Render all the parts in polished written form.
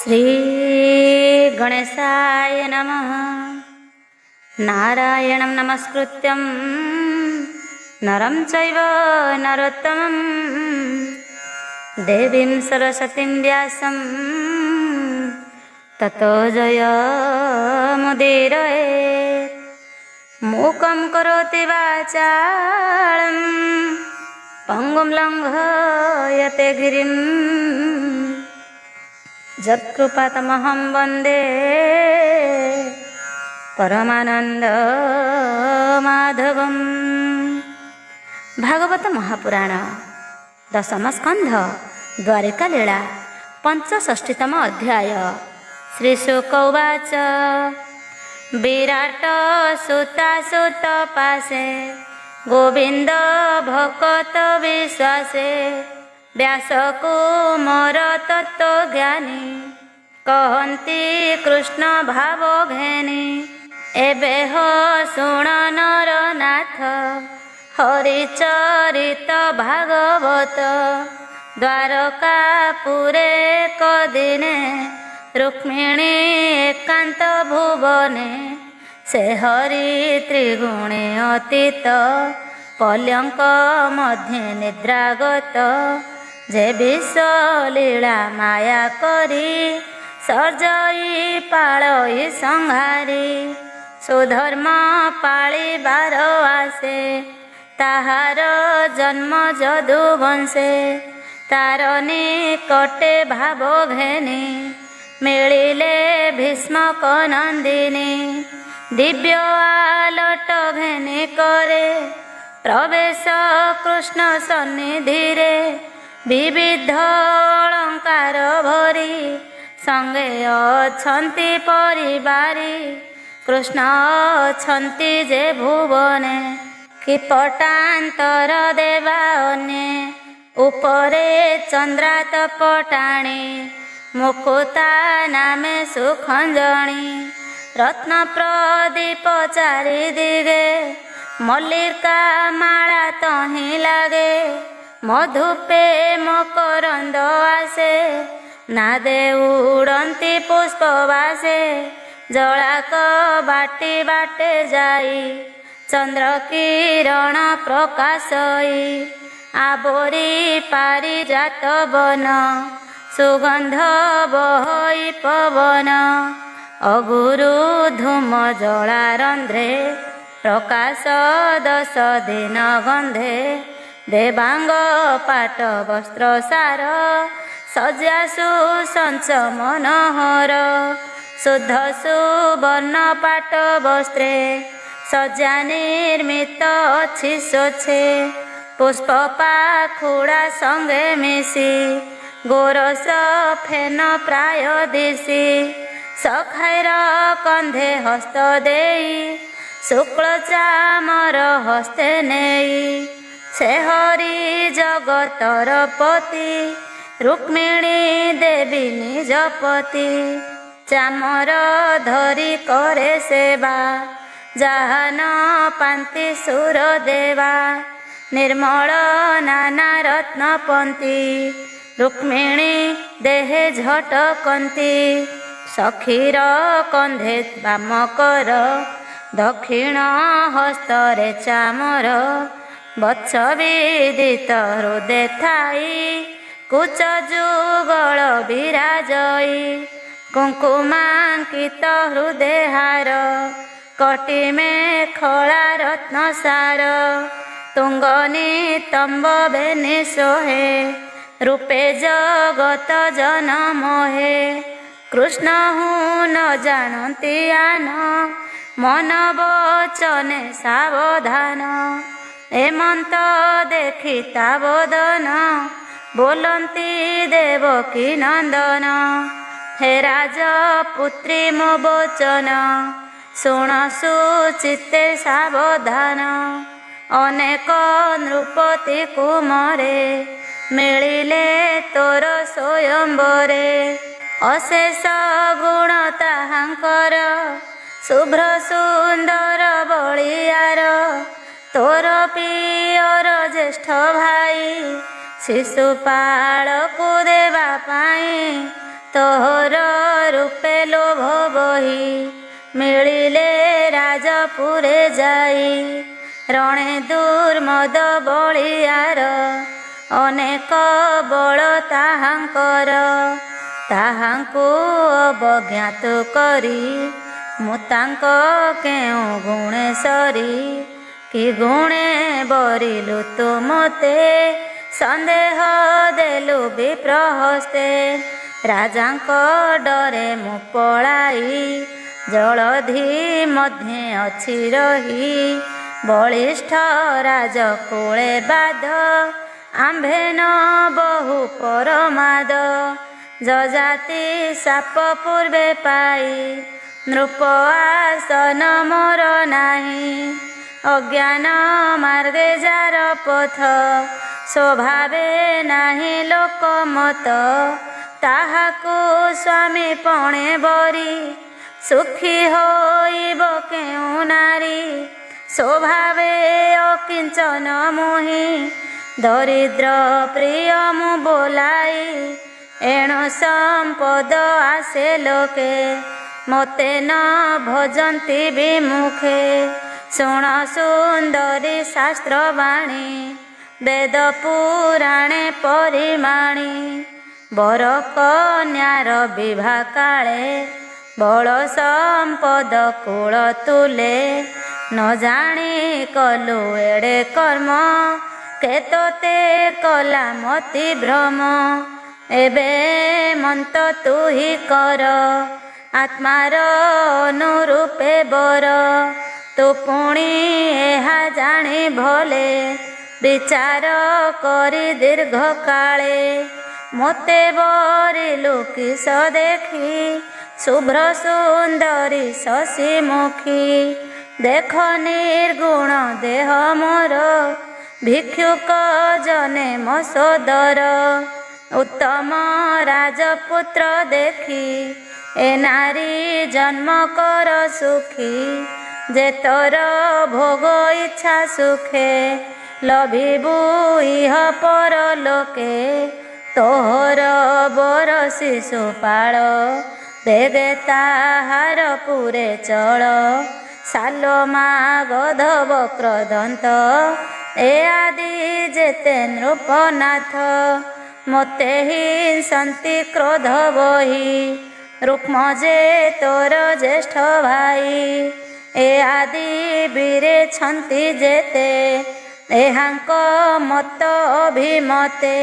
श्री गणेशाय नमः। नारायणं नमस्कृत्यं नरं चैव नरोत्तमं देवीं सरस्वतीं व्यासं ततो जयमुदीरयेत्। मूकं करोति वाचालं पङ्गुं लङ्घयते गिरिं यत्कृपातमहं वन्दे परमानन्दमाधवम्। भागवत महापुराण दशम स्कंध द्वारिका लीला पंचषष्टितम अध्याय। श्रीशुक उवाच विराट सुतासुत पाशे गोविंद भकत विश्वासे व्यास कुमार तत्व ज्ञानी कहन्ति कृष्ण भाव घेनी। एबे हो शुण नरनाथ हरिचरित भागवत द्वारकापुरे कदिने रुक्मिणी एकांत भुवने से हरि त्रिगुणे अतीत पल्यंक मध्ये निद्रागत जे विश्व लीला माया करी सर्जई पाळई संहारी सुधर्म पाळिबार आसे ताहार जन्म जदु वंशे तार निकटे भाव घेनी मिलिले भीष्मक नंदिनी दिव्य आलट घेनी करे प्रवेश कृष्ण सन्निधिरे विविध अलंकार भरी संगे अछंती परिवारी कृष्ण अछंती जे भुवने किपटांतर देवा अन्ये उपरे चंद्रातपटाणी मुकुता नामे सुखंजणी रत्न प्रदीप चारिदिगे मल्लिका माला तही लागे मधुपे मकरंद आसे नादे उड़ंती पुष्प वासे जलाक बाटी बाटे जाई चंद्र किरण प्रकाशई आबोरी पारिजात वन सुगंध बहई पवन अगुरु धूम जला रंध्रे प्रकाश 10 दिन गंधे देवांग पाट वस्त्र सार सज्जासु संच मनोहर शुद्ध सुवर्ण पाट वस्त्रे सज्जा निर्मित अच्छी स्वच्छे पुष्प पाखुड़ा संगे मिशी गोरस फेन प्राय दिशी सखाइर कंधे हस्त देई शुक्ल चामर हस्ते नेई से हरि जगतर पति रुक्मिणी देवी निजपति चामर धरी करे सेवा जहान पांति सुर देवा निर्मल नाना रत्न पंती रुक्मिणी देहे झटकंती सखीर कंधे बाम कर दक्षिण हस्तरे चामर बत्स विदित हृदय थाई कुच जुगल विराजई कुंकुमांकित हृदय हार कटी में खड़ा रत्न सार तुंगनी तंब बेनी सोहे रूपे जगत जन मोहे कृष्ण हूँ न जानती आन मन वचने सावधान एमंत देखी तावदन बोलंती देवकी नंदन हे राजपुत्री मो वचन शुण सुचित्ते सावधान अनेक नृपति कुमरे मिलिले तोर स्वयंवरे अशेष गुण ताहांकर शुभ्र सुंदर बलियार तोर पियर ज्येष्ठ भाई शिशुपाल को देवा पाई तोहर रूपे लोभ बही मिलिले राजपुरे जाई रणे दुर्मद बलियार अनेक बल ताहांकर ताहांकु अवज्ञात करी मु तांक केउ गुणे सरी कि गुणे बरिलु तु मते संदेह देलु विप्रहस्ते राजांक डरे मु पलाई जलधि मध्ये अछि रही बलिष्ठ राजकुले बाध आंभेन बहु परमाद जजाति साप पूर्वे पाई नृप आसन मोर नाही अज्ञान मार्गे जार पथ स्वभावे नाही लोकमत ताहाकु स्वामी पणे बरी सुखी होइब केउ नारी स्वभावे अकिंचन मुहि दरिद्र प्रिय मु बोलाई एणु संपद आसे लोके मोते न भजन्ति विमुखे शुण सुंदरी शास्त्रवाणी वेद पुराणे परिमाणी बर कन्यार विवाह काले बल संपद कूल तुले न जानी कलु एड़े कर्म केतोते कला मति भ्रम एबे मन्त तु ही कर आत्मार अनुरूपे बर तु पुणी एहा जानी भले विचार करी दीर्घ काले मोते बरिलु किस देखी शुभ्र सुंदरी शशि मुखी देख निर्गुण देह मोर भिक्षुक जने मसोदर उत्तम राजपुत्र देखी ए नारी जन्म कर सुखी जे तोर भोग इच्छा सुखे लभिबु इह पर लोके तोहर बर शिशुपाल बेगे ताहार पुरे चल सालोमा गधब क्रदंत ए आदि जेते नृपनाथ मोते हिंसन्ति क्रोध बही रुक्म जे तोर ज्येष्ठ भाई ए आदि बीरे छन्ति जेते एहांक मत अभिमते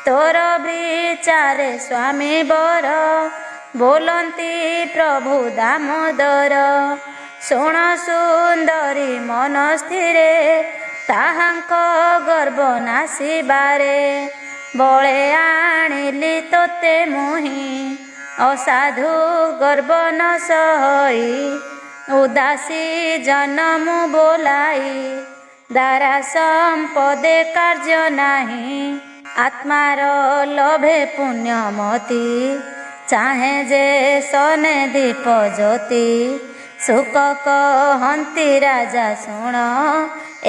तोर विचारे स्वामी बर बोलन्ति प्रभु दामोदर शुण सुंदरी मन स्थिरे ताहांक गर्भ नासिबारे बळे आनिली तोते मुहि असाधु गर्भ न सहई उदासी जनमु बोलाई दारा संपदे कार्य नाही आत्मार लोभे पुण्यमती चाहे जे सने दीप ज्योति सुख कहन्ति राजा शुण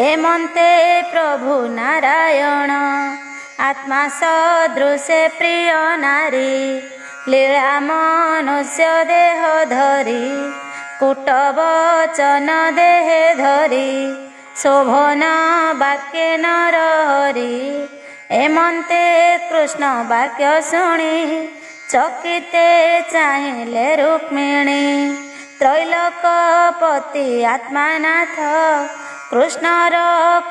एमन्ते प्रभु नारायण आत्मा सदृशे प्रिय नारी लीला मनुष्य देह धरी कुट वचन देहे धरी शोभन वाक्ये नरहरि एमन्ते कृष्ण वाक्य शुणी चकिते चाहिले रुक्मिणी त्रैलोकपति आत्मानाथ कृष्णर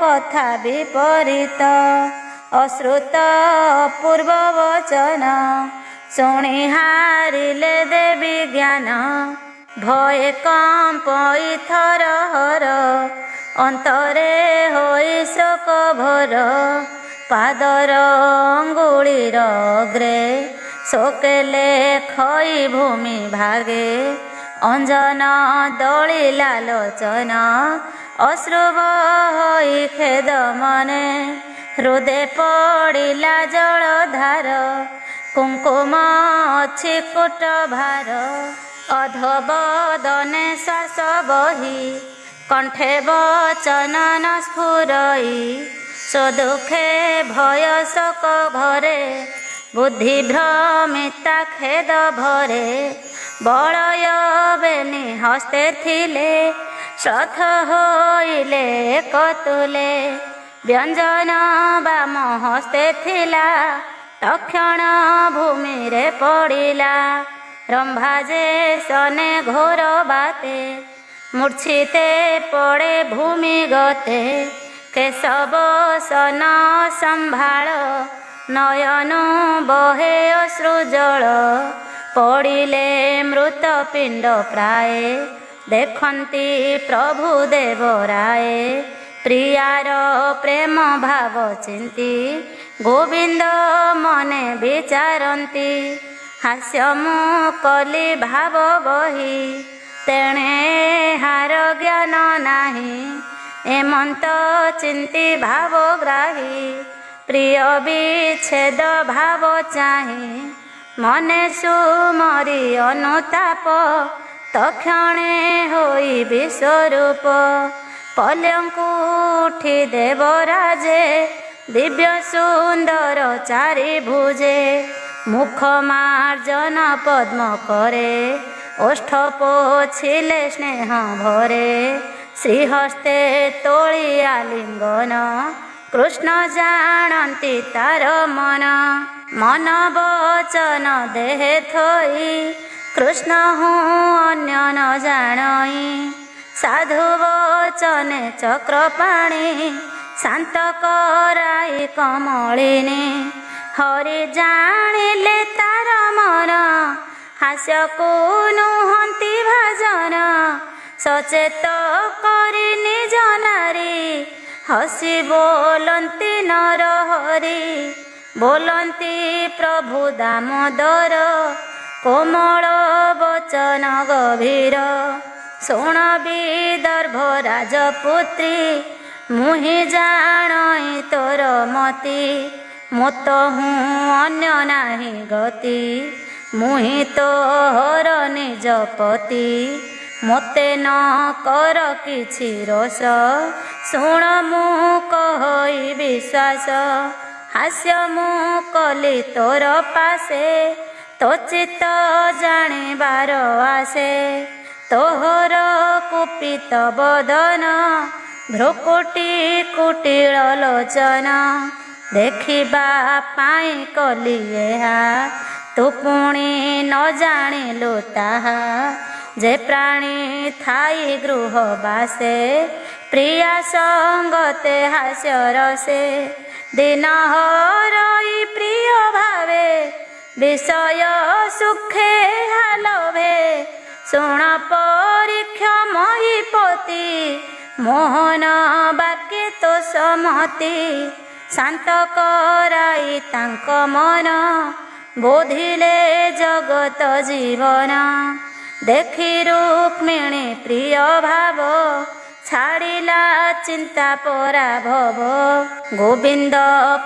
कथा विपरीत अश्रुत पूर्व वचन शुणी हारिले देवी ज्ञान भये कंपई थरहर अंतरे होई शोक भर पादर अंगुलीर अग्रे शोकेले खई भूमि भागे अंजन दलिला लोचन अश्रुभ होई खेद मने हृदय पड़िला जलधार कुंकुम अछि कुट भार अधोबदने श्वास बही कंठे वचन न स्फुरई स्वदुखे भय शोक घरे बुद्धि भ्रमिता खेद भरे बलय बेनी हस्ते थिले श्रद्ध होइले कतुले व्यंजन बाम हस्ते थिला तक्षण भूमि रे पड़िला रंभाजे सने घोर बाते मूर्छिते पड़े भूमि गते केशव सन संभाळ नयन बहे अश्रुजल पड़िले मृत पिंड प्राय देखंती प्रभु देवराय प्रियार प्रेम भाव चिंती गोविंद मने विचारती हास्य मु कली भाव बही तेणे हार ज्ञान नाही एमंत चिंती भाव ग्राही प्रिय विच्छेद भाव चाही मने सुमरी अनुताप तक्षणे होई विश्वरूप पल्यंकु उठी देवराजे दिव्य सुंदर चारि भुजे मुख मार्जन पद्म करे ओष्ठ पोछिले स्नेह भरे श्रीहस्ते तोळी आलिंगन कृष्ण जानती तार मन मन वचन देहे थोई कृष्ण हूँ अन्य न जानई साधु वचने चक्रपाणी शांत कराई कमलिनी हरि जानिले तार मन हास्य को नुहंती भाजन सचेत करी निज नारी हसी बोलंती नर हरि बोलंती प्रभु दामोदर कोमल वचन गभीर शुण विदर्भ राजपुत्री मुहि जानई तोर मति मोत हूँ अन्य नाही गति मुहि तोहर निज पति मोते न कर किछि रोष शुण मु कहि विश्वास हास्य मु कली तोर पासे तो चित्त जानिबार आसे तोहर कुपित बदन भ्रुकुटी कुटिल लोचन देखिबा पाई कली एहा तू पुणी न जानिलु ताहा जे प्राणी थाई गृह बासे प्रिया संगते हास्य रसे दिन हरई प्रिय भावे विषय सुखे हालभे शुण परीक्ष महीपति मोहन बाक्य तो समति शांत कराई तांक मन बोधिले जगत जीवन देखि रुक्मिणी प्रिय भाव छाड़िला चिंता परा भव गोविंद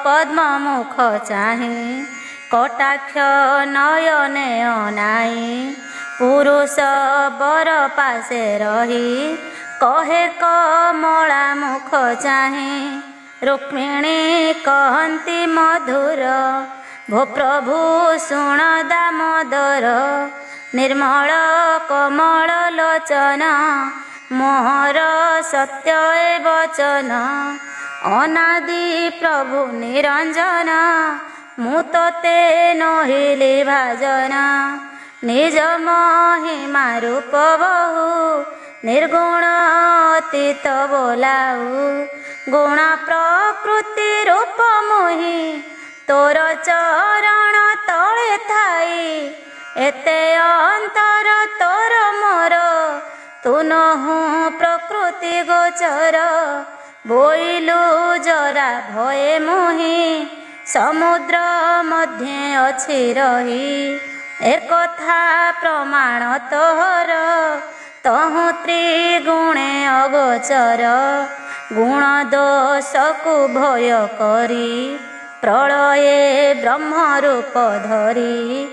पद्म मुख चाहि कटाक्ष नयने अनाई पुरुष बर पासे रही कहे कमला मुख चाहि रुक्मिणी कहंती मधुर भो प्रभु शुण दामोदर निर्मल कमल लोचन मोहर सत्य वचन अनादि प्रभु निरंजन मु तोते नहिली भाजन निज महिमा रूप बहु निर्गुण अतीत बोलाऊ गुण प्रकृति रूप मोहि तोर चरण तले थाई एते अंतर तोर मोर तू नहु प्रकृति गोचर बोइलु जरा भये मोहि समुद्र मध्ये अछि रही एकथा प्रमाण तोहर तहु त्रिगुणे अगोचर गुण दोष को भय करी प्रलये ब्रह्म रूप धरी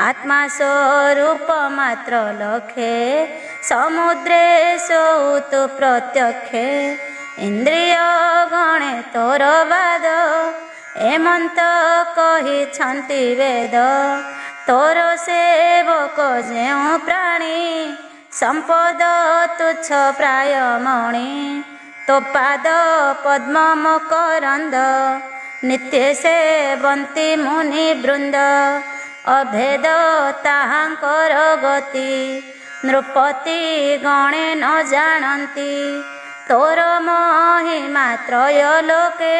आत्मा स्वरूप मात्र लखे समुद्रे सौतु प्रत्यक्षे इंद्रिय गणे तोर बाद ଏମନ୍ତ କହିଛନ୍ତି ବେଦ ତୋର ସେବକ ଯେଉଁ ପ୍ରାଣୀ ସମ୍ପଦ ତୁଚ୍ଛ ପ୍ରାୟ ମଣି ତୋ ପାଦ ପଦ୍ମ ମକରନ୍ଦ ନିତ୍ୟ ସେବନ୍ତି ମୁନି ବୃନ୍ଦ ଅଭେଦ ତାହାଙ୍କର ଗତି ନୃପତି ଗଣେ ନ ଜାଣନ୍ତି ତୋର ମହିମା ତ୍ରୟ ଲୋକେ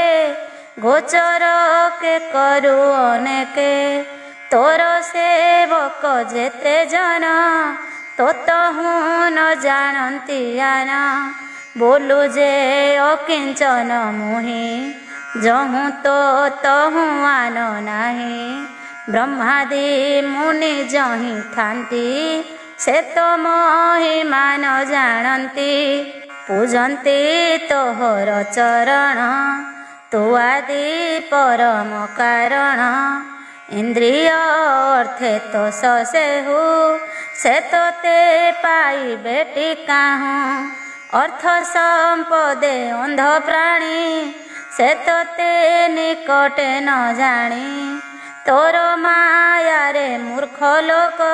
ଗୋଚର କେ କରୁ ଅନେକେ ତୋର ସେବକ ଯେତେ ଜନ ତୋତହୁଁ ନ ଜାଣନ୍ତି ଆନ ବୋଲୁ ଯେ ଅକିଞ୍ଚନ ମୁହିଁ ଯହୁଁ ତ ତହୁଁ ଆନ ନାହିଁ ବ୍ରହ୍ମାଦି ମୁନି ଯହିଁ ଥାନ୍ତି ସେ ତ ମହିମା ନ ଜାଣନ୍ତି ପୂଜନ୍ତି ତୋହର ଚରଣ ତୁ ଆଦି ପରମ କାରଣ ଇନ୍ଦ୍ରିୟ ଅର୍ଥେ ତ ସେହୁ ସେ ତୋତେ ପାଇବେ ଟିକାହୁଁ ଅର୍ଥ ସମ୍ପଦେ ଅନ୍ଧ ପ୍ରାଣୀ ସେ ତୋତେ ନିକଟେ ନ ଜାଣି ତୋର ମାୟାରେ ମୂର୍ଖ ଲୋକ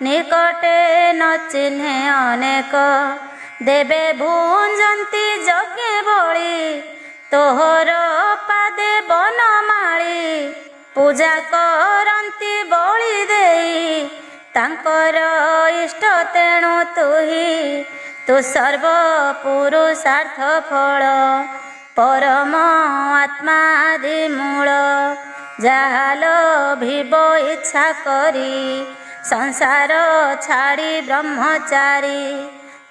ନିକଟେ ନ ଚିହ୍ନେ ଅନେକ ଦେବେ ଭୁଞ୍ଜନ୍ତି ଯଜ୍ଞେ ବଳି ତୋହର ପାଦେ ବନମାଳି ପୂଜା କରନ୍ତି ବଳି ଦେଇ ତାଙ୍କର ଇଷ୍ଟ ତେଣୁ ତୁହି ତୁ ସର୍ବ ପୁରୁଷାର୍ଥ ଫଳ ପରମ ଆତ୍ମାଦି ମୂଳ ଯାହା ଲୋଭିବ ଇଚ୍ଛା କରି ସଂସାର ଛାଡ଼ି ବ୍ରହ୍ମଚାରୀ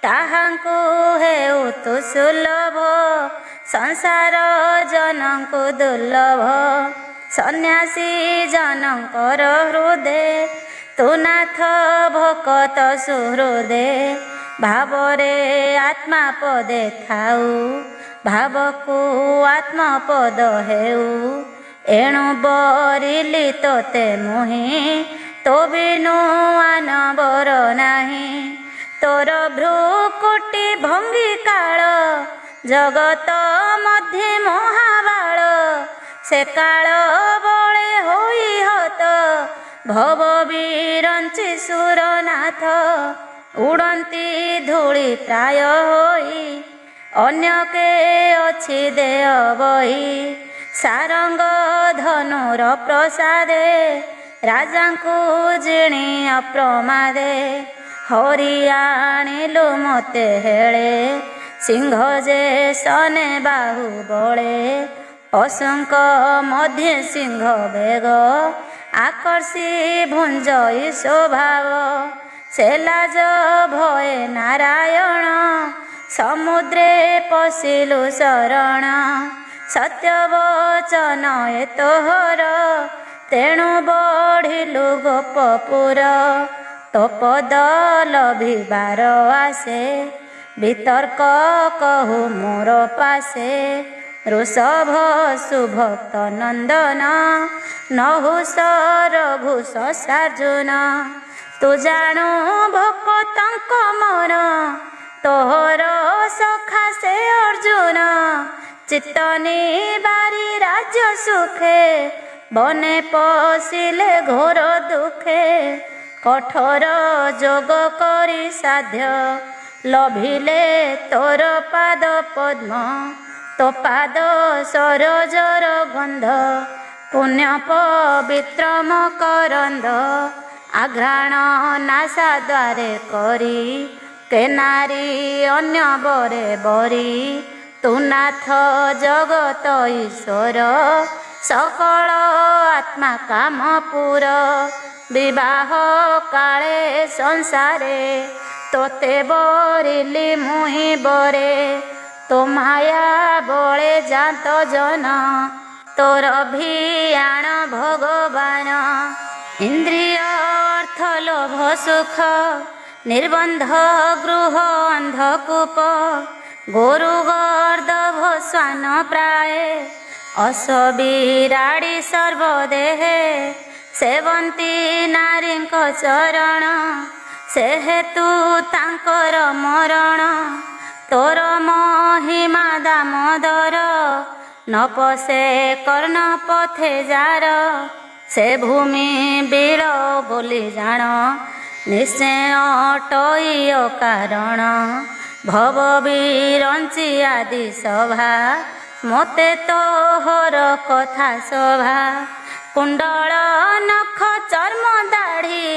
ତାହାଙ୍କୁ ହେଉ ତୁ ସୁଲଭ ସଂସାର ଜନଙ୍କୁ ଦୁର୍ଲଭ ସନ୍ନ୍ୟାସୀ ଜନଙ୍କର ହୃଦେ ତୁ ନାଥ ଭକତ ସୁହୃଦେ ଭାବରେ ଆତ୍ମା ପଦେ ଥାଉ ଭାବକୁ ଆତ୍ମପଦ ହେଉ ଏଣୁ ବରିଲି ତୋତେ ମୁହିଁ ତୋ ବିନୁ ଆନବର ନାହିଁ ତୋର ଭ୍ରୁକୁଟି ଭଙ୍ଗି କାଳ ଜଗତ ମଧ୍ୟେ ମହାବାଳ ସେ କାଳ ବଳେ ହୋଇ ହତ ଭବ ବିରଞ୍ଚି ସୁରନାଥ ଉଡ଼ନ୍ତି ଧୂଳି ପ୍ରାୟ ହୋଇ ଅନ୍ୟ କେ ଅଛି ଦେହ ବହି ସାରଙ୍ଗ ଧନୁର ପ୍ରସାଦେ ରାଜାଙ୍କୁ ଜିଣି ଅପ୍ରମାଦେ ହରି ଆଣିଲୁ ମୋତେ ହେଳେ ସିଂହ ଯେ ସନେ ବାହୁ ବଳେ ପଶୁଙ୍କ ମଧ୍ୟେ ସିଂହ ବେଗ ଆକର୍ଷି ଭୁଞ୍ଜଇ ସ୍ୱଭାବ ସେ ଲାଜ ଭଏ ନାରାୟଣ ସମୁଦ୍ରେ ପଶିଲୁ ଶରଣ ସତ୍ୟ ବଚନ ଏ ତୋହର ତେଣୁ ବଢ଼ିଲୁ ଗୋପପୁର ତୋ ପଦ ଲଭିବାର ଆସେ ବିତର୍କ କହୁ ମୋର ପାଶେ ଋଷଭ ସୁଭକ୍ତ ନନ୍ଦନ ନହୁଷ ରଘୁଷ ସାର୍ଜୁନ ତୁ ଜାଣୁ ଭକ୍ତଙ୍କ ମନ ତୋହର ସଖା ସେ ଅର୍ଜୁନ ଚିତ୍ତନି ବାରି ରାଜ୍ୟ ସୁଖେ ବନେ ପଶିଲେ ଘୋର ଦୁଃଖେ କଠୋର ଯୋଗ କରି ସାଧ୍ୟ ଲଭିଲେ ତୋର ପାଦ ପଦ୍ମ ତୋ ପାଦ ସରୋଜର ଗନ୍ଧ ପୁଣ୍ୟ ପବିତ୍ର ମକରନ୍ଦ ଆଘ୍ରାଣ ନାସା ଦ୍ୱାରେ କରି କେ ନାରୀ ଅନ୍ୟ ବରେ ବରି ତୁ ନାଥ ଜଗତ ଈଶ୍ୱର ସକଳ ଆତ୍ମା କାମ ପୁର ବିବାହ କାଳେ ସଂସାରେ ତୋତେ ବରିଲି ମୁହିଁ ବରେ ତୋ ମାୟା ବଳେ ଜାତ ଜନ ତୋର ଭିଆଣ ଭଗବାନ ଇନ୍ଦ୍ରିୟ ଅର୍ଥ ଲୋଭ ସୁଖ ନିର୍ବନ୍ଧ ଗୃହ ଅନ୍ଧକୂପ ଗୋରୁ ଗର୍ଦ୍ଦଭ ଶ୍ୱାନ ପ୍ରାଏ ଅସବିରାଡ଼ି ସର୍ବଦେହେ ସେବନ୍ତି ନାରୀଙ୍କ ଚରଣ ସେ ହେତୁ ତାଙ୍କର ମରଣ ତୋର ମହିମା ଦାମୋଦର न पसे कर्ण पथे जार से भूमि बीड़ बोली जान निश्चय अटई कारण भव बिरंची आदि सभा मते तोहर कथा सभा कुंडल नख चर्म दाढ़ी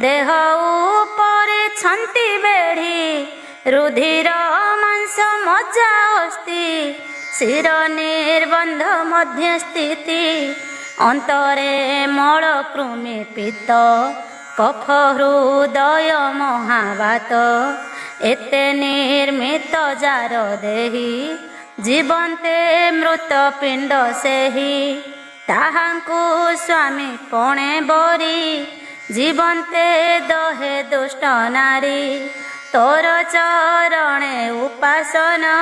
देह उपरे छंटी बेढ़ी रुधिर मांस मज्जा अस्थि शिर निर्बंध मध्य स्थिति अंतरे मल कृमि पित्त कफ हृदय महावात एते निर्मित जार देही जीवंते मृत पिंड सेही ताहांकु स्वामी पणे बरी जीवंते दहे दुष्ट नारी तोर चरणे उपासना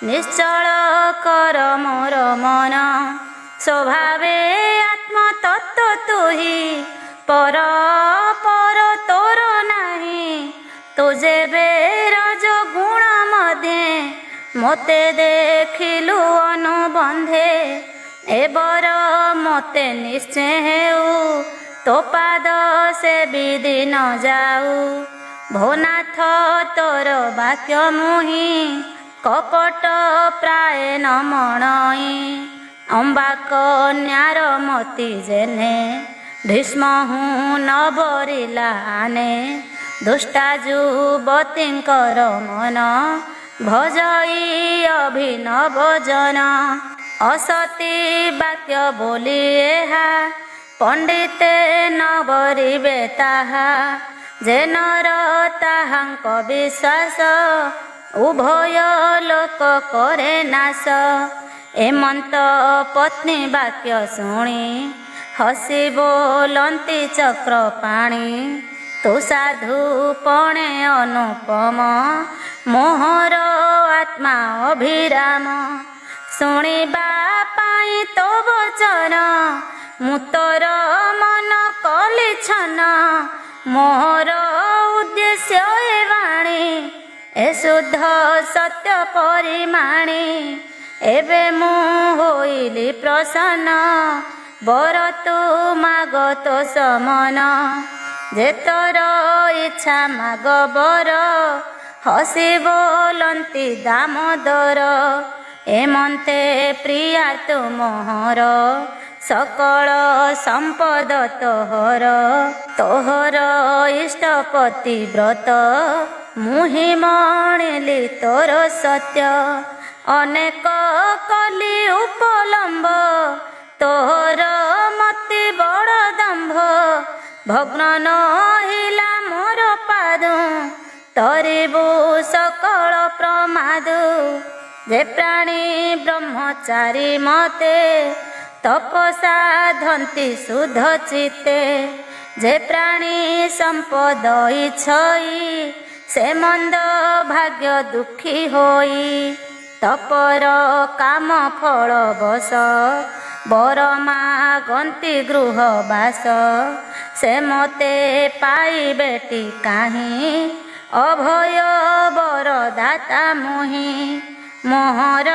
निश्चल कर मोर मन स्वभावे आत्म तत्व तुही पर पर तोर नाही तुझे बेरज गुण मध्ये मोते देखिलु अनुबंधे एबर मोते निश्चय हेउ तो पाद से विधि न जाऊ भोनाथ तोर वाक्य मुहि कपट प्राय न मणई अम्बा कन्यार मति जेने भीष्म हूँ न बरिला आने दुष्टा युवतींकर मन भजई अभिनव जन असती वाक्य बोली एहा पंडिते न बरिबे ताहा जे नर ताहांक विश्वास उभय लोक करे नाश एमंत पत्नी वाक्य शुणी हसी बोलंती चक्र पाणी तु साधु पणे अनुपम मोहर आत्मा अभिराम शुणिबा पाई तो वचन मु तोर मन कली छन मोहर उद्देश्य ए वाणी ए शुद्ध सत्य परिमाणी एबे मु होइली प्रसन्न बर तु माग तो समन जे तोर इच्छा माग बर हसी बोलंती दामोदर एमंते प्रिया तु मोहर सकल संपद तोहर तोहर इष्टपति व्रत मुहि मणिली तोर सत्य अनेक कली उपलम्ब तोहर मति बड़ दंभ भग्न नहिला मोर पादु तरिबु सकल प्रमादु जे प्राणी ब्रह्मचारी मते तपसा धन्ति शुद्ध चित्ते जे प्राणी संपद इच्छई से मंद भाग्य दुखी होई तपर काम फल बस बर मागंती गृह बास से मते पाई बेटी काहीं अभय बर दाता मुहि मोहर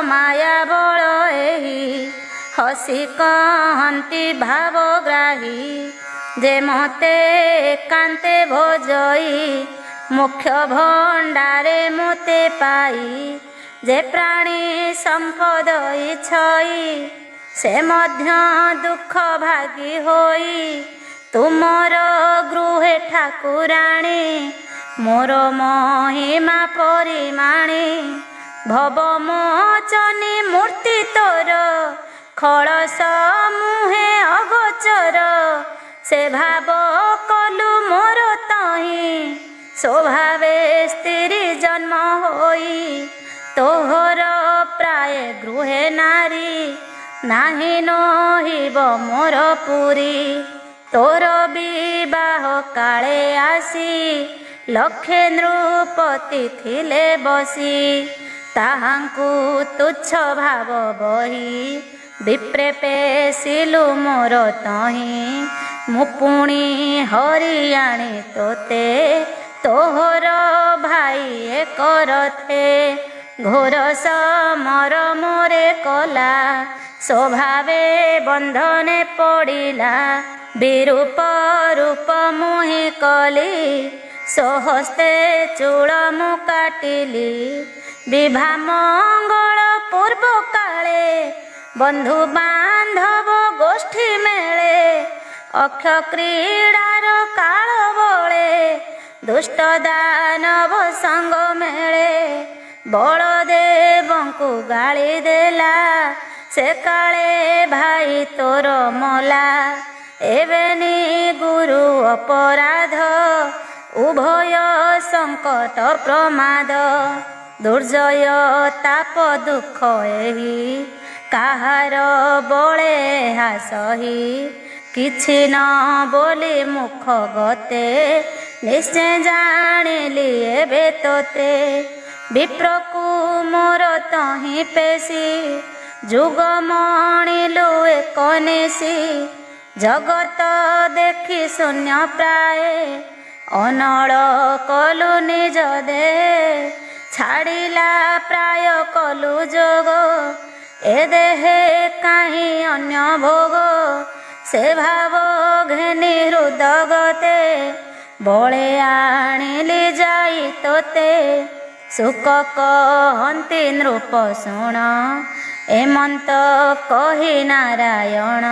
माया बल एही हसी कहती भावग्राही जे मते एकांते भोजई मुख्य भंडारे मते पाई जे प्राणी संपद इच्छई से मध्य दुख भागी होई तुमर गृहे ठाकुराणी मोर महिमा परिमाणी भव मोचनी मूर्ति तोर खड़स मुहे अगोचर से भाव कलु मोर तही स्वभावे स्त्री जन्म होई तोहर प्राय गृहे नारी नाही नहिब मोर पुरी तोर विवाह काले आसी लक्षे नृपति थिले बसी ताहांकु तुच्छ भाव बही विप्रे पेसिलु मोर तही मुपुणी हरियाणी तोते तोहर भाई एक रथे ଘୋର ସମରମରେ କଲା, ସ୍ୱଭାବେ ବନ୍ଧନେ ପଡ଼ିଲା। ବିରୂପ ରୂପ ମୁହିଁ କଲି, ସ୍ୱହସ୍ତେ ଚୂଳ ମୁଁ କାଟିଲି। ବିଭା ମଙ୍ଗଳ ପୂର୍ବ କାଳେ, ବନ୍ଧୁ ବାନ୍ଧବ ଗୋଷ୍ଠୀ ମେଳେ। ଅକ୍ଷ କ୍ରୀଡ଼ାର କାଳ ବଳେ, ଦୁଷ୍ଟ ଦାନବ ସଙ୍ଗ ମେଳେ। ବଳଦେବଙ୍କୁ ଗାଳି ଦେଲା, ସେ କାଳେ ଭାଇ ତୋର ମଲା। ଏବେନି ଗୁରୁ ଅପରାଧ, ଉଭୟ ସଙ୍କଟ ପ୍ରମାଦ। ଦୁର୍ଜୟ ତାପ ଦୁଃଖ ଏହି, କାହାର ବଳେ ହାସହି। କିଛି ନ ବୋଲି ମୁଖ ଗତେ, ନିଶ୍ଚୟ ଜାଣିଲି ଏବେ ତୋତେ। ବିପ୍ରକୁ ମୋର ତହିଁ ପେଶି, ଯୁଗ ମଣିଲୁ ଏକ ନିଶି। ଜଗତ ଦେଖି ଶୂନ୍ୟ ପ୍ରାୟ, ଅନଳ କଲୁ ନିଜ ଦେହେ। ଛାଡ଼ିଲା ପ୍ରାୟ କଲୁ ଯୋଗ, ଏ ଦେହେ କାହିଁ ଅନ୍ୟ ଭୋଗ। ସେ ଭାବ ଘେନି ହୃଦଗତେ, ବଳେ ଆଣିଲି ଯାଇ ତୋତେ। ସୁକ କହନ୍ତି ନୃପ ଶୁଣ, ଏମନ୍ତ କହି ନାରାୟଣ।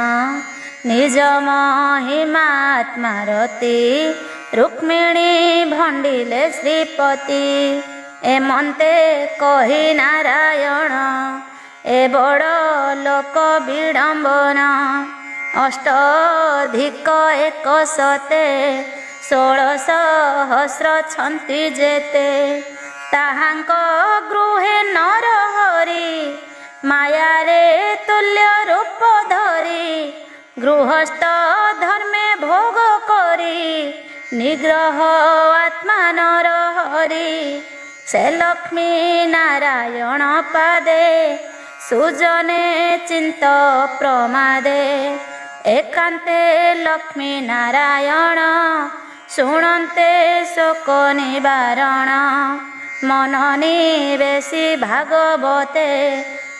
ନିଜ ମହିମା ଆତ୍ମାରତି, ରୁକ୍ମିଣୀ ଭଣ୍ଡିଲେ ଶ୍ରୀପତି। ଏମନ୍ତେ କହି ନାରାୟଣ, ଏ ବଡ଼ ଲୋକ ବିଡ଼ମ୍ବନା। ଅଷ୍ଟଧିକ 100, 16,000 ଛନ୍ତି ଯେତେ। ତାହାଙ୍କ ଗୃହେ ନର ହରି, ମାୟାରେ ତୁଲ୍ୟ ରୂପ ଧରି। ଗୃହସ୍ଥ ଧର୍ମେ ଭୋଗ କରି, ନିଗ୍ରହ ଆତ୍ମା ନର ହରି। ସେ ଲକ୍ଷ୍ମୀ ନାରାୟଣ ପାଦେ, ସୁଜନେ ଚିନ୍ତ ପ୍ରମାଦେ। ଏକାନ୍ତେ ଲକ୍ଷ୍ମୀ ନାରାୟଣ, ଶୁଣନ୍ତେ ଶୋକ ନିବାରଣ। ମନନି ବେଶୀ ଭାଗବତେ,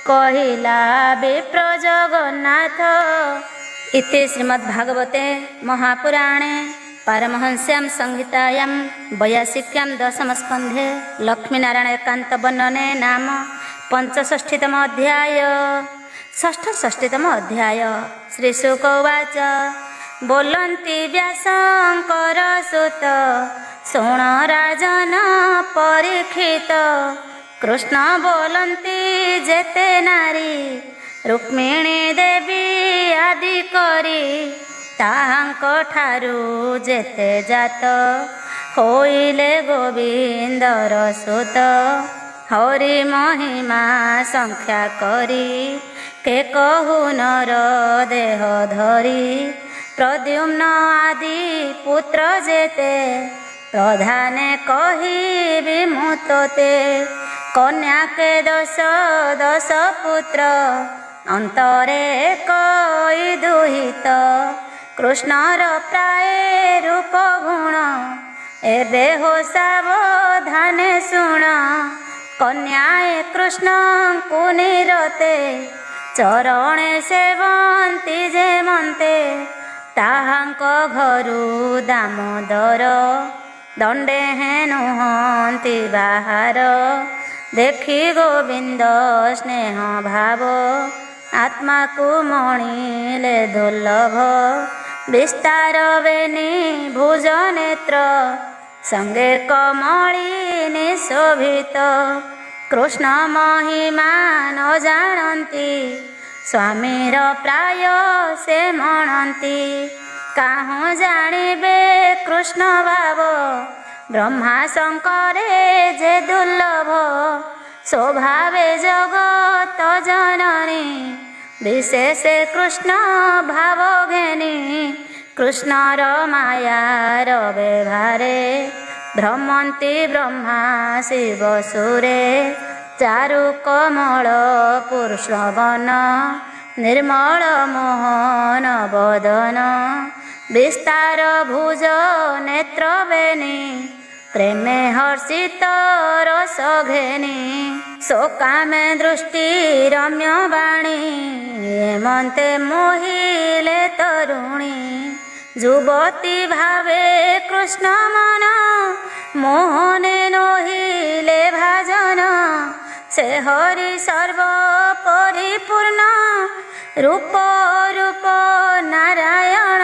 କହିଲା ବିପ୍ର ଜଗନ୍ନାଥ। इति श्रीमद्भागवते महापुराणे पारमहंस्यां संहितायां 82 दशमस्कन्धे लक्ष्मीनारायण एकान्त वर्णने नाम 65तम अध्याय। षष्ठतम अध्याय। श्रीशुक उवाच बोलन्ति व्यासंकर सुत, शृण राजन परीक्षित। कृष्ण बोलन्ति जेते नारी, रुक्मिणी देवी आदि करी। ताहांक ठारू जेते जात, होइले गोविंदर सुत। हरि महिमा संख्या करी, के कहु नर देह धरी। प्रद्युम्न आदि पुत्र जेते, प्रधाने कहिबि मु तोते। कन्या के 10 पुत्र, अंतरे कई दुहित। कृष्णर प्राय रूप गुण, एबे हो सावधाने शुण। कन्याए कृष्ण को निरते, चरणे सेवन्ति जेमन्ते। ताहांक घरु दामोदर, दंडे हे नुहन्ति बाहार। देखि गोविंद स्नेह भाव, आत्मा को मणिले दुर्लभ। विस्तार बेनी भुज नेत्र, संगे कमलिनी शोभित। कृष्ण महिमा न जानन्ति, स्वामीर प्राय से मणन्ति। काहु जानिबे कृष्ण भाव, ब्रह्मा शंकरे जे दुर्लभ। स्वभावे जगत जननी, विशेषे कृष्ण भाव घेनी। कृष्णर मायार व्यवहारे, भ्रमन्ति ब्रह्मा शिव सुरे। चारु कमल पुरुषवन, निर्मल मोहन बदन। विस्तार भुज नेत्र बेनी, प्रेमे हर्षित रस घेनी शोकामे दृष्टि रम्य बाणी एमन्ते मोहिले तरुणी युवती भावे कृष्ण मन मोहने नोहिले भाजन से हरि सर्व परिपूर्ण रूप रूप नारायण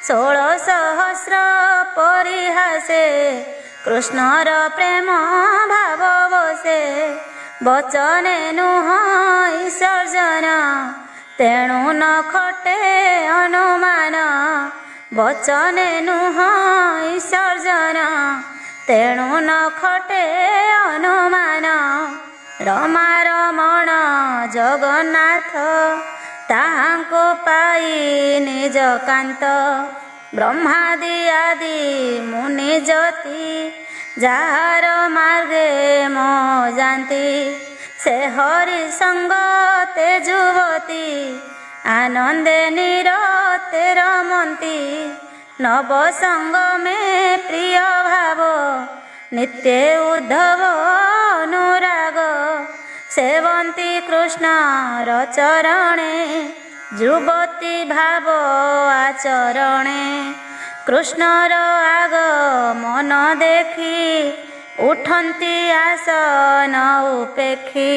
16,000 परिहासे कृष्णर प्रेम भाव बसे बचने नुह ईसर्जन तेणु न खटे अनुमान बचने नुह ईसर्जन तेणु न खटे अनुमान रमा रमण जगन्नाथ ताहांको पाई निज कांत ब्रह्मादि आदि मुनि ज्योति जार मार्गे मो जानती से हरि संग तेजुवती आनंदे निरते रमंती नव संग में प्रिय भाव नित्य उद्धव अनुराग सेवंती कृष्ण चरणे युवती भाव आचरणे कृष्णर आग मन देखी उठंती आसन उपेक्षी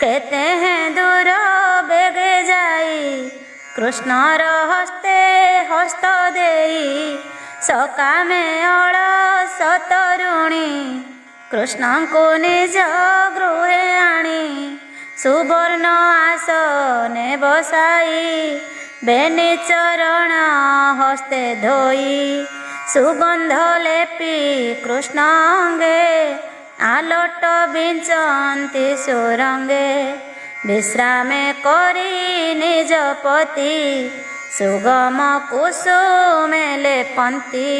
केते हैं दूर बेगे जाई कृष्णर हस्ते हस्त देई सकामे अलस तरुणी कृष्ण को निज गृहे आनी सुवर्ण आसने बसाई बेनी चरण हस्ते धोई सुगंध लेपी कृष्ण अंगे आलोट बिंचंती सुरंगे विश्रामे करी निज पति सुगम कुसुमे लेपंती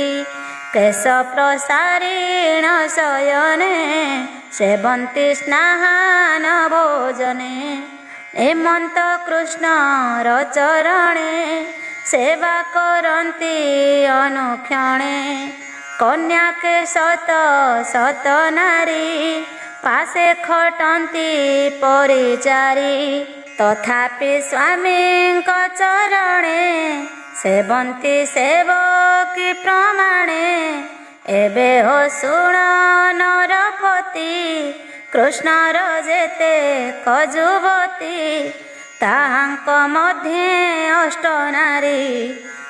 केश प्रसारीण शयने सेवंती स्नान भोजने एमंत कृष्णर चरणे सेवा करती अनुक्षणे कन्या के शत शत नारी पासे खटंती परिचारी तथापि स्वामी चरणे सेवंती सेवकी प्रमाणे एबे हो शुण नरपति कृष्णर जेते कजुवती ताहांक मध्ये अष्ट नारी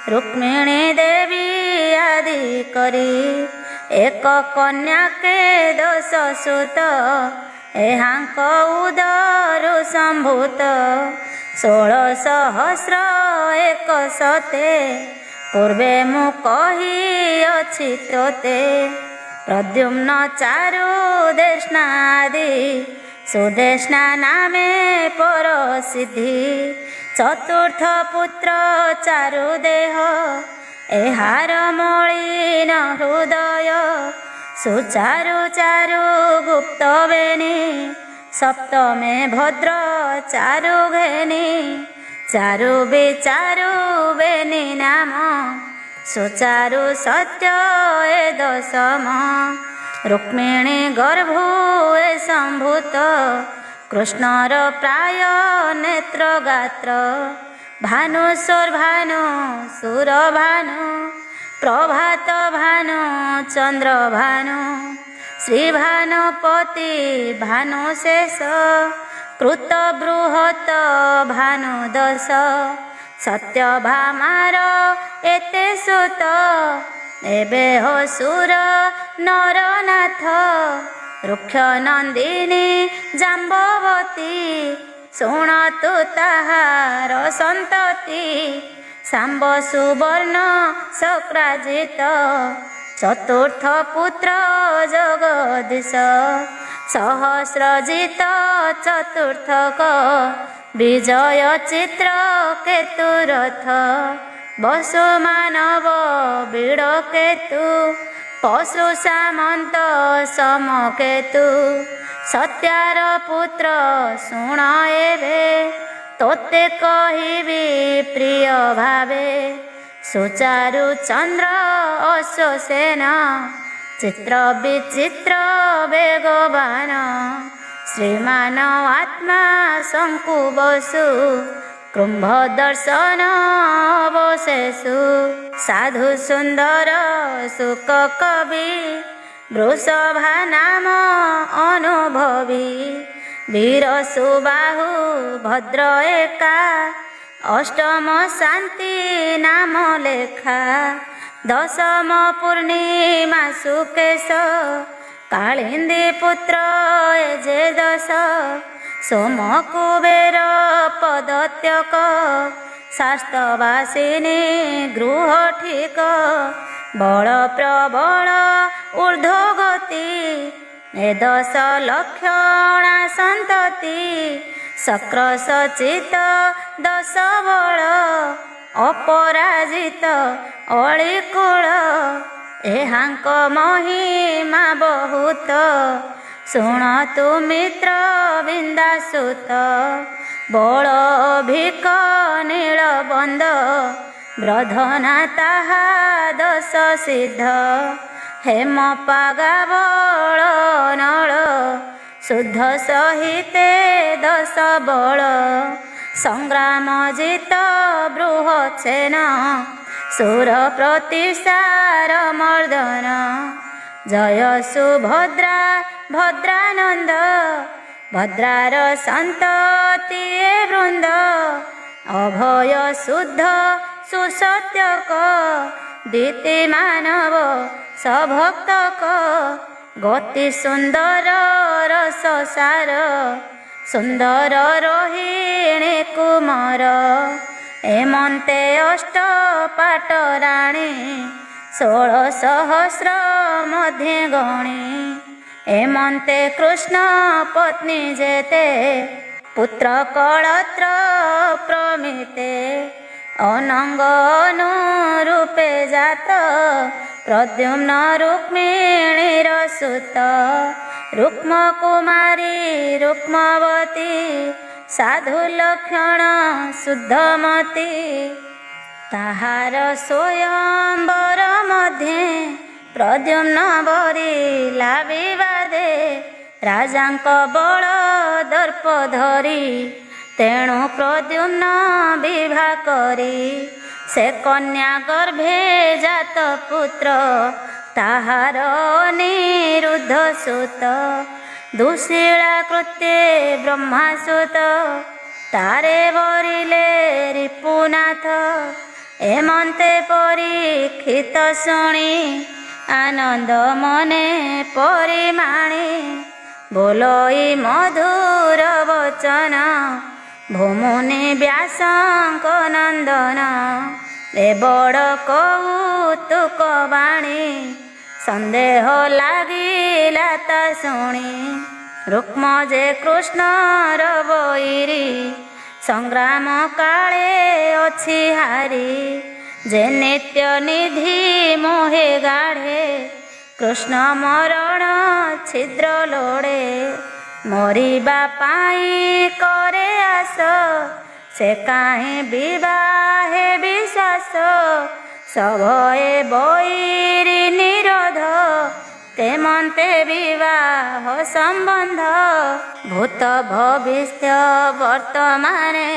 रुक्मिणी देवी आदि करी एक कन्या के 10 सुत एहांक उदरु संभूत 16,000 एक सते पूर्वे मु कही अछि तोते प्रद्युम्न चारु देशनादि सुदेशना नामे परसिद्धि चतुर्थ पुत्र चारु देह एहार मलिन हृदय सुचारु चारु गुप्त बेनी सप्तमे भद्र चारु घेनी चारु विचारु बेनी नाम सुचारु सत्य ए दशम रुक्मिणी गर्भु ए संभूत कृष्णर प्राय नेत्र गात्र भानुस्वर भानु सुर भानु प्रभात भानु चंद्र भानु श्री भानुपति भानुशेष कृत बृहत भानु दश सत्यभामार एते सुत एबे हो सुर नरनाथ रुक्ष नंदिनी जाम्बवती शुणतु ताहार संतति सांब सुवर्ण सक्राजित चतुर्थ पुत्र जगदीश सहस्रजित चतुर्थक विजय चित्र केतुरथ बसु मानव बीड़ केतु पशु सामंत समकेतु सत्यार पुत्र शुण एबे तोते कहिबी प्रिय भावे सुचारु चंद्र अश्वसेन चित्र विचित्र वेगवान श्रीमान आत्मा शंकु बसु कुंभ दर्शन अवशेषु साधु सुंदर सुख कवि वृषभा नाम अनुभवी वीर सुबाहु भद्र एका अष्टम शांति नाम लेखा दशम पूर्णिमा सुकेश कालिंदी पुत्र जे दश सोम कुबेर पदत्यक शास्त्रवासिनी गृह ठीक बल प्रबल ऊर्ध्वगति ए दश लक्षणा संतति शक्र सचित दश बल अपराजित अलिकूल एहांक महिमा बहुत शुणतु मित्र बिंदासुत बल भिक नीलबंद ब्रधना ताहा दश सिद्ध हेम पागा बल नल शुद्ध सहिते दश बल संग्राम जित बृहच्छेन सुर प्रतिसार मर्दन जय सुभद्रा भद्रानंद भद्रार संतति वृंद अभय शुद्ध सुसत्यक दीति मानव सभक्तक गति सुंदर रस सार सुंदर रोहिणी कुमार एमंते अष्ट पाट राणी 16 सहस्र मध्ये गणी एमंते कृष्ण पत्नी जेते पुत्र कलत्र प्रमिते अनंग अनुरूपे जात प्रद्युम्न रुक्मिणीर सुत रुक्म कुमारी रुक्मवती साधु लक्षण शुद्धमती ताहार स्वयंवर मध्ये प्रद्युम्न बरिला विवादे राजांक बल दर्प धरी तेणु प्रद्युम्न विवाह करी से कन्या गर्भे जात पुत्र ताहार निरुद्ध सुत दुशीला कृत्ये ब्रह्मासुत तारे बरिले रिपुनाथ एमंते परीक्षित शुणी आनंद मने परिमाणी बोलोई मधुर वचन भूमुनि व्यासंक नंदन ए बड़ कौतुक बाणी संदेह लागिला ता शुणी रुक्म जे कृष्णर बईरी संग्राम काले अछि हारी जे नित्य निधि मोहे गाढ़े कृष्ण मरण छिद्र लोड़े मरिबा पाई करे आस से काहे विवाहे विश्वास सभये बईरी निरोध तेमंते विवाह संबंध भूत भविष्य वर्तमाने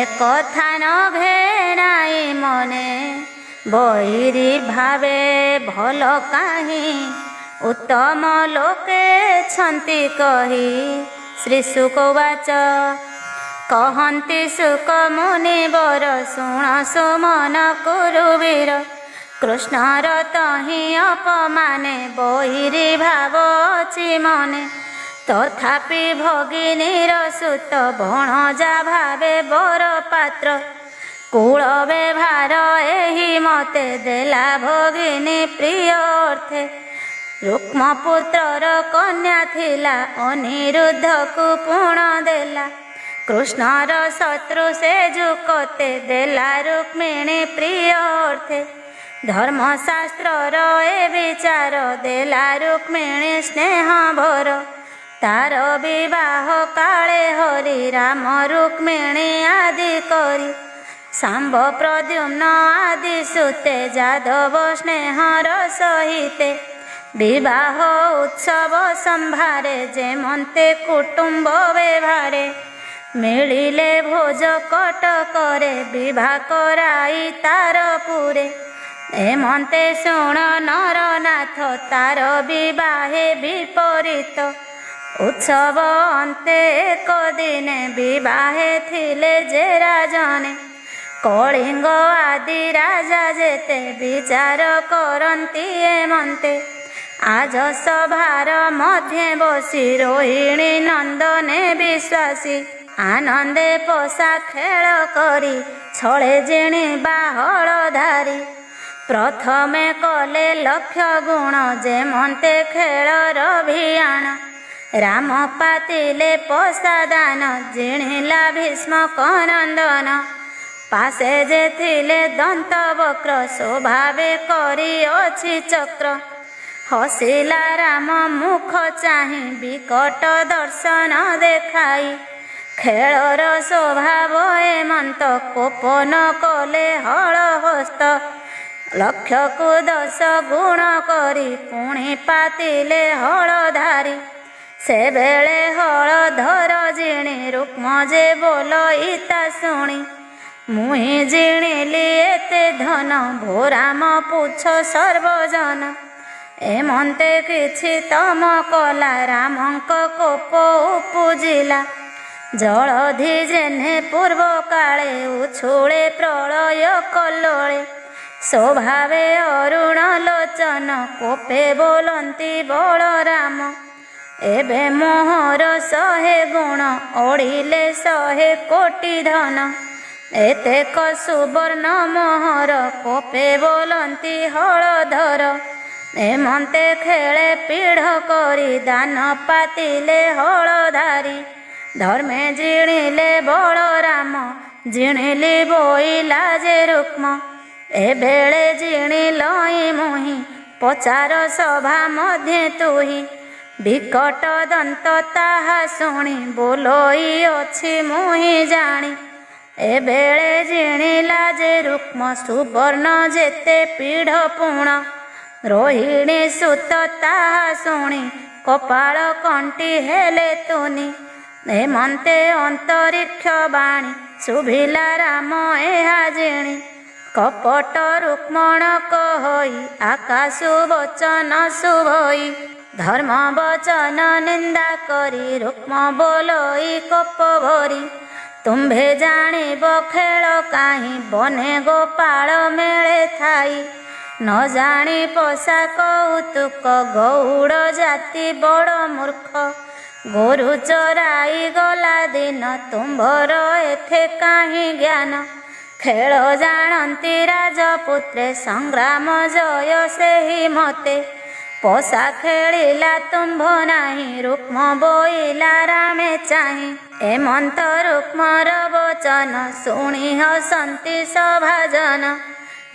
एक कथा नघे नाई मने बईरी भावे भल काहि उत्तम लोके छन्ति कही श्री शुकवाच कहन्ति शुक मुनिवर शुण सुमन कुरुवीर कृष्णर तहि अपमाने बहिरी भाव अछि मने तथापि भगिनीर सुत भणजा भावे बर पात्र कूल व्यवहार एहि मते देला भगिनी प्रिय अर्थे रुक्मपुत्रर कन्या थिला अनिरुद्ध को पूर्ण देला कृष्णर शत्रु से जुकते देला रुक्मिणी प्रिय अर्थे धर्मशास्त्रर ए विचार देला रुक्मिणी स्नेह भर तार विवाह काले हरि राम रुक्मिणी आदि करी सांब प्रद्युम्न आदि सुते जादव स्नेहर सहिते विवाह उत्सव संभारे जेमंते कुटुंब व्यवहारे मिलिले भोज कटकरे विवाह कराई तारपुरे एमंते शुण नरनाथ तार विवाहे विपरीत उत्सव अंते एक दिने विवाहे थिले जे राजने कलिंग आदि राजा जेते विचार करती एमंते आज सभार मध्य बसी रोहिणी नंदने विश्वासी आनंदे पोषा खेल करी छळे जिणी बाहळधारी प्रथमे कले लक्ष्य गुण जेमंते खेलर अभियान राम पातिले पोषा दान जिणिला भीष्म नंदन पासे जे थिले दंत वक्र स्वभावे करी अछि चक्र हसिला राम मुख चाहि विकट दर्शन देखाई खेलर स्वभाव एमंत कोप न कले हल हस्त लक्ष्य को 10 गुण करी पुणी पातिले हलधारी से बेले हलधर जिणी रुक्म जे बोल इता शुणी मुहि जिणिली एते धन भोराम पुछ सर्वजन एमंते किछि तम कला रामंक कोप उपुजिला जलधि जेने पूर्व काले उछुळे प्रलय कल्लोळे स्वभावे अरुण लोचन कोपे बोलंती बलराम एबे मोहर 100 गुण ओढ़िले 100 कोटि धन एतेक सुवर्ण मोहर कोपे बोलंती हलधर एमंते खेले पीढ़ करी दान पातिले हलधारी धर्मे जिणिले बलराम जिणिली बोइला जे रुक्म एबेले जिणिलई मुहि पचार सभा मध्य तुही विकट दंत ताहा शुणी बोलोई अछि मुहि जानी एबेले जिणिला जे रुक्म सुवर्ण जेते पीढ़ पुण रोहिणी सुत ताहा शुणी कपाळ कंटी हेले तुनी एमंते अंतरिक्ष बाणी शुभिला राम एहा जिणी कपट रुक्मण कहई आकाशु वचन शुभई धर्म वचन निंदा करी रुक्म बोलई कोप भरी तुम्भे जानिब खेल काहि बने गोपाल मेले थाई न जानी पोषा कौतुक गौड़ जाति बड़ मूर्ख गोरु चराई गला दिन तुम्भर एथे काहि ज्ञान खेल जानती राजपुत्रे संग्राम जय सेहि मते पोषा खेलिला तुम्भ नाही रुक्म बोइला रामे चाहि एमंत रुक्मर वचन शुणी हसंती सभाजन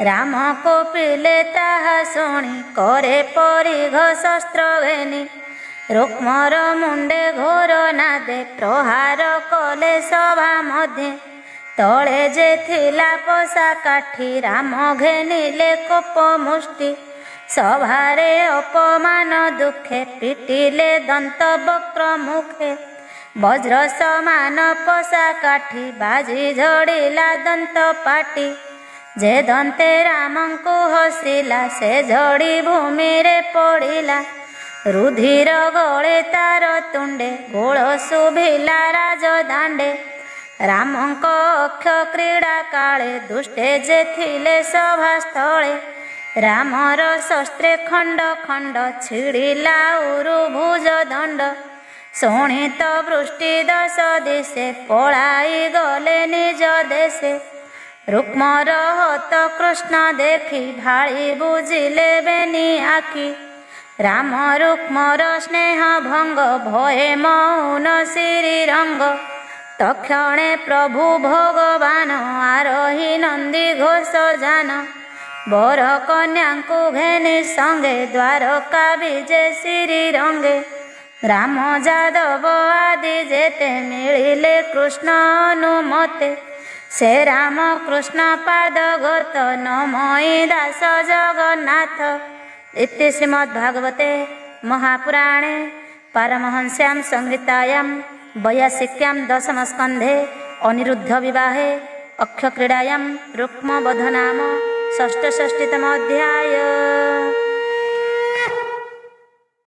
राम कोपिले ताहा शुणी करे परिघ शस्त्र घेनी रुक्मर मुंडे घोर नादे प्रहार कले सभा मध्ये तले जे थिला पोषा काठी राम घेनिले कोप मुष्टि सभारे अपमान दुखे पिटिले दंत वक्र मुखे वज्र समान पोषा काठी बाजी झड़िला दंत पाटी जे दंते रामंकु हसिला से झड़ी भूमि रे पड़िला रुधिर गले तार तुंडे गोल शुभिला राजदांडे रामंक अक्ष क्रीड़ा काले दुष्टे जे थिले सभा स्थले रामर शस्त्रे खंड खंड छिड़िला उरु भुज दंड शोणित वृष्टि 10 दिशे पलाई गले निज देशे रुक्मर हत कृष्ण देखी भाई बुझिले बेनी आखि राम रुक्मर स्नेह भंग भये मौन श्री रंग तक्षणे प्रभु भगवान आरोही नंदी घोष जान बर कन्या को घेनी संगे द्वारका विजे श्री रंगे राम जादव आदि जेते मिलिले कृष्ण अनुमते से राम कृष्ण पाद गत नमई दास जगन्नाथ इति श्रीमद्भागवते महापुराणे पारमहंस्यां संहितायां वैयासिक्यां दशमस्कन्धे अनिरुद्धविवाहे अक्षक्रीडायां रुक्मवध नाम षष्ठषष्टितमोऽध्याय।